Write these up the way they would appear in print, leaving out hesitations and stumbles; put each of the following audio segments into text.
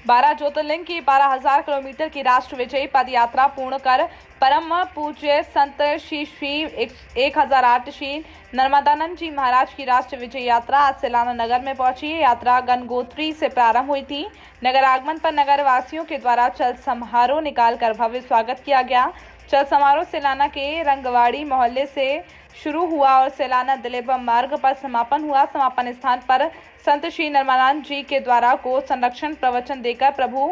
12 ज्योतिर्लिंग की 12,000 किलोमीटर की राष्ट्र विजयी पद यात्रा पूर्ण कर परम पूज्य संत श्री श्री 1008 श्री नर्मदानंद जी महाराज की राष्ट्र विजय यात्रा आज सेलाना नगर में पहुंची। यात्रा गंगोत्री से प्रारंभ हुई थी। नगर आगमन पर नगर वासियों के द्वारा चल समारोह निकालकर भव्य स्वागत किया गया। चल समारोह सेलाना के रंगवाड़ी मोहल्ले से शुरू हुआ और सेलाना दिलेबम मार्ग पर समापन हुआ। समापन स्थान पर संत श्री नर्मदानंद जी के द्वारा गो संरक्षण प्रवचन देकर प्रभु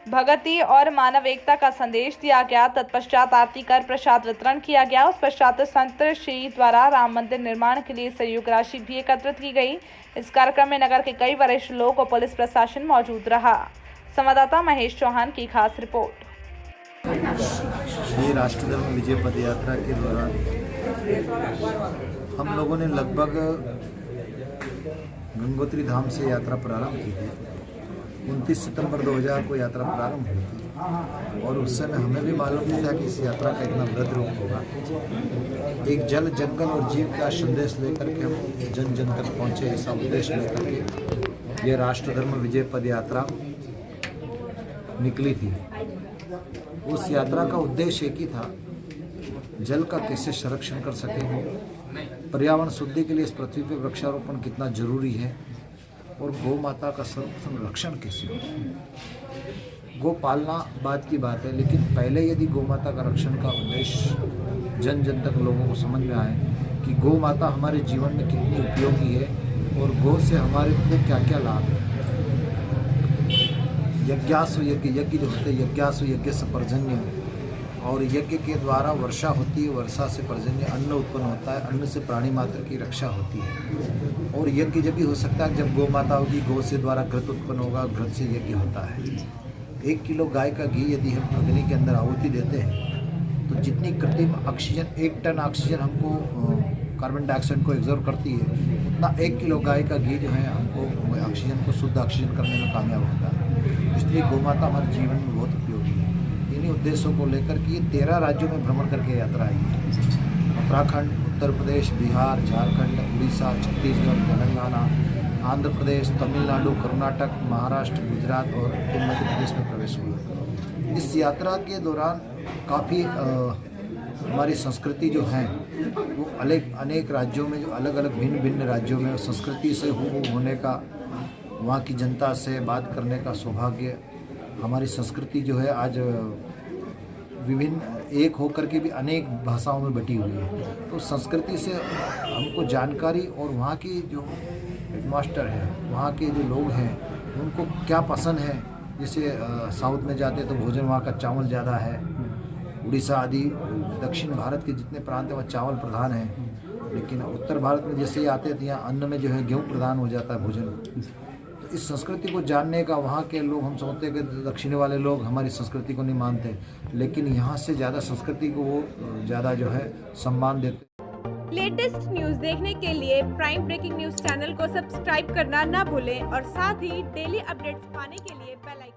भगति और मानव एकता का संदेश दिया गया। तत्पश्चात आरती कर प्रसाद वितरण किया गया। उस पश्चात संत श्री द्वारा राम मंदिर निर्माण के लिए सहयोग राशि भी एकत्रित की गई। इस कार्यक्रम में नगर के कई वरिष्ठ लोग और पुलिस प्रशासन मौजूद रहा। संवाददाता महेश चौहान की खास रिपोर्ट। ये राष्ट्र धर्म विजय पद यात्रा के दौरान हम लोगों ने लगभग गंगोत्री धाम से यात्रा प्रारंभ की थी। 29 सितंबर 2000 को यात्रा प्रारंभ हुई थी और उस समय हमें भी मालूम नहीं था कि इस यात्रा का इतना वृहद रूप होगा। एक जल, जंगल और जीव का संदेश लेकर के हम जन जन तक पहुँचे, ऐसा उद्देश्य लेकर के ये राष्ट्र धर्म विजय पद यात्रा निकली थी। उस यात्रा का उद्देश्य एक ही था, जल का कैसे संरक्षण कर सकें, पर्यावरण शुद्धि के लिए इस पृथ्वी पर वृक्षारोपण कितना जरूरी है और गौ माता का संरक्षण कैसे हो। गौ पालना बात की बात है, लेकिन पहले यदि गौ माता का रक्षण का उद्देश्य जन जन तक लोगों को समझ में आए कि गौ माता हमारे जीवन में कितनी उपयोगी है और गौ से हमारे को क्या क्या लाभ है। यज्ञासु यज्ञ जो होते हैं, यज्ञासु यज्ञ से पर्जन्य, और यज्ञ के द्वारा वर्षा होती है, वर्षा से पर्जन्य अन्न उत्पन्न होता है, अन्न से प्राणी मात्र की रक्षा होती है। और यज्ञ जब भी हो सकता है जब गौ माता होगी, गौ से द्वारा घृत उत्पन्न होगा, घृत से यज्ञ होता है। 1 किलो गाय का घी यदि हम अग्नि के अंदर आहुति देते हैं तो जितनी कृत्रिम ऑक्सीजन, 1 टन ऑक्सीजन हमको कार्बन डाइऑक्साइड को एब्जॉर्ब करती है, उतना 1 किलो गाय का घी जो है हमको ऑक्सीजन को शुद्ध ऑक्सीजन करने में कामयाब होता है। इसलिए गौ माता हमारे जीवन में बहुत उपयोगी है। इन्हीं उद्देश्यों को लेकर के ये 13 राज्यों में भ्रमण करके यात्रा आई है। उत्तराखंड, उत्तर प्रदेश, बिहार, झारखंड, उड़ीसा, छत्तीसगढ़, तेलंगाना, आंध्र प्रदेश, तमिलनाडु, कर्नाटक, महाराष्ट्र, गुजरात और मध्य प्रदेश में प्रवेश हुआ। इस यात्रा के दौरान काफ़ी हमारी संस्कृति जो है वो अनेक राज्यों में, जो अलग अलग भिन्न भिन्न राज्यों में संस्कृति से होने का, वहाँ की जनता से बात करने का सौभाग्य, हमारी संस्कृति जो है आज विभिन्न एक होकर के भी अनेक भाषाओं में बटी हुई है। तो संस्कृति से हमको जानकारी और वहाँ की जो हेडमास्टर है, वहाँ के जो लोग हैं, उनको क्या पसंद है। जैसे साउथ में जाते तो भोजन वहाँ का चावल ज़्यादा है, उड़ीसा आदि दक्षिण भारत के जितने प्रांत हैं वहाँ चावल प्रधान है, लेकिन उत्तर भारत में जैसे ही आते हैं तो यहाँ अन्न में जो है गेहूँ प्रधान हो जाता है भोजन। तो इस संस्कृति को जानने का वहाँ के लोग, हम समझते हैं कि दक्षिण वाले लोग हमारी संस्कृति को नहीं मानते, लेकिन यहाँ से ज़्यादा संस्कृति को वो ज़्यादा जो है सम्मान देते। लेटेस्ट न्यूज़ देखने के लिए प्राइम ब्रेकिंग न्यूज़ चैनल को सब्सक्राइब करना ना भूलें और साथ ही डेली अपडेट्स पाने के लिए बेल आइकन